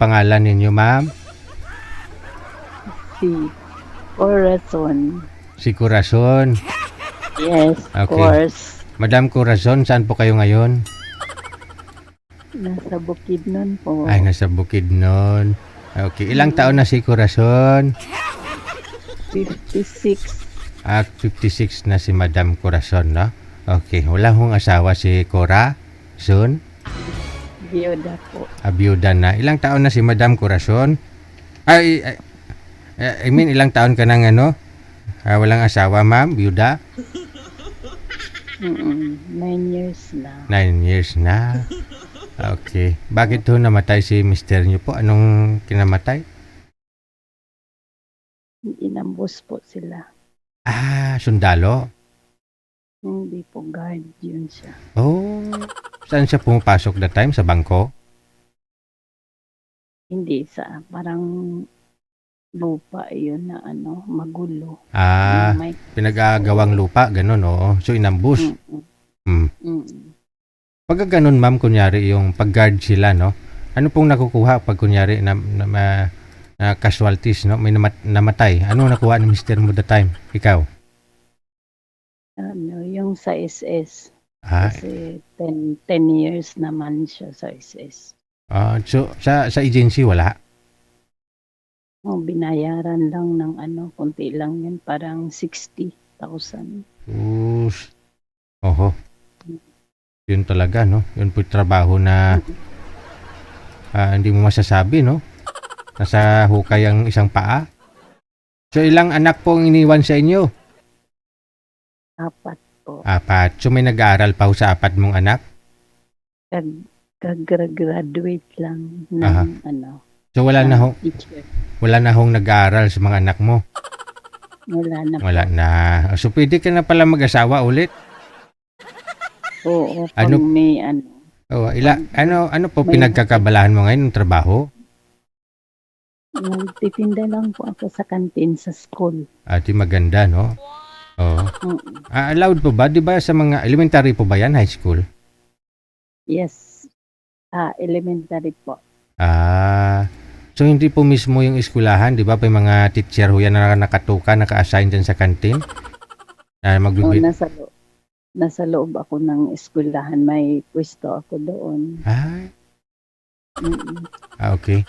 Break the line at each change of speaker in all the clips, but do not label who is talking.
pangalan ninyo, ma'am?
Si Corazon.
Si Corazon.
Yes, of
Okay.
course.
Madam Corazon, saan po kayo ngayon?
Nasa Bukidnon po.
Ay, nasa Bukidnon. Okay, ilang taon na si Corazon?
56.
56 na si Madam Corazon, no? Okay, wala hong asawa si Corazon?
Biyuda po.
Abiyuda na. Ilang taon na si Madam Corazon? I mean, ilang taon ka nang walang asawa, ma'am? Biyuda?
9 years na.
9 years na. Okay. Bakit ho namatay si mister niyo po? Anong kinamatay?
Inambos po sila.
Sundalo?
Hindi po guard yun siya.
Oh, saan siya pumapasok that time? Sa bangko?
Hindi sa parang lupa yun na magulo. May
Pinagagawang lupa, ganun, oo. So, inambus. Pagka ganun, ma'am, kunyari yung pag-guard sila, no? Ano pong nakukuha pag kunyari na casualties, no? May namatay. Ano nakuha ni mister mo that time? Ikaw?
Yung sa SS.
Ah,
Kasi 10 years naman siya sa SS.
so, sa agency, wala?
Binayaran lang ng konti lang yun. Parang 60,000.
Oho. Yun talaga, no? Yun po yung trabaho na hindi mo masasabi, no? Nasa hukay ang isang paa. So, ilang anak po ang iniwan sa inyo?
4 po.
4. So, may nag-aaral pa ho sa 4 mong anak?
Kag-graduate lang
Aha.
ng
So, wala na
teacher.
hong nag-aaral sa mga anak mo?
Wala na
Wala na. So, pwede ka na pala mag-asawa ulit?
po. Oo,
Ano-
pag may
Ano po pinagkakabalahan mo ngayon ng trabaho?
nagtitinda lang po ako sa kantin sa school.
Di maganda, no? Oo. Allowed po ba? Di ba sa mga elementary po ba yan? High school?
Yes. Elementary po.
So hindi po mismo yung eskwelahan, di ba? May mga teacher ho yan na nakatuka, naka-assign dyan sa kantin?
Nasa loob ako ng eskwelahan. May pwesto ako doon.
Okay.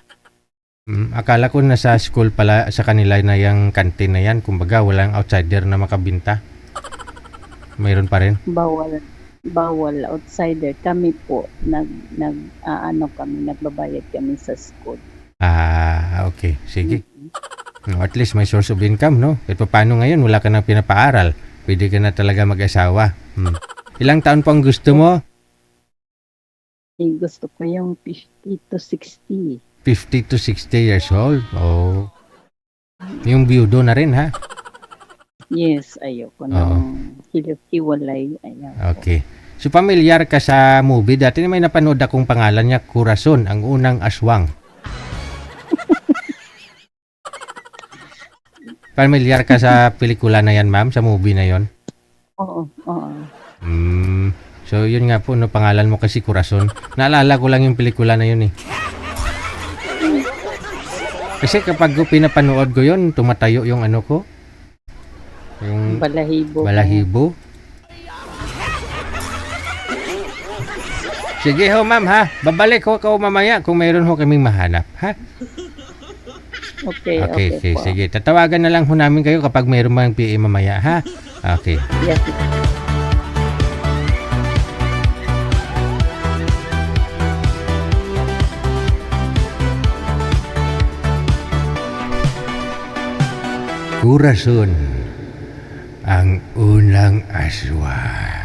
Akala ko nasa school pala sa kanila na yung kantin na yan. Kumbaga, walang outsider na makabinta. Mayroon pa rin?
Bawal outsider. Kami po, nagbabayad kami sa school.
Okay. Sige. At least may source of income, no? At paano ngayon? Wala ka nang pinapaaral. Pwede ka na talaga mag-asawa. Ilang taon po ang gusto mo?
Gusto ko yung 50 to 60.
50 to 60 years old? Oh. Yung biyudo na rin, ha?
Yes, ayoko nang hiwalay.
Okay. So, pamilyar ka sa movie. Dati may napanood akong pangalan niya, Corazon, ang unang aswang. Pamilyar ka sa pelikula na yan, ma'am? Sa movie na yon?
Oo.
So, yun nga po, no, pangalan mo kasi Corazon. Naalala ko lang yung pelikula na yun, eh. Kasi kapag pinapanood ko yun, tumatayo yung ko. Yung balahibo. Sige ho, ma'am, ha? Babalik ho ako mamaya kung mayroon ho kaming mahanap, ha?
Okay.
Sige. Tatawagan na lang ho namin kayo kapag mayroon mang PA mamaya, ha? Okay.
Yes.
Corazon, ang unang aswang.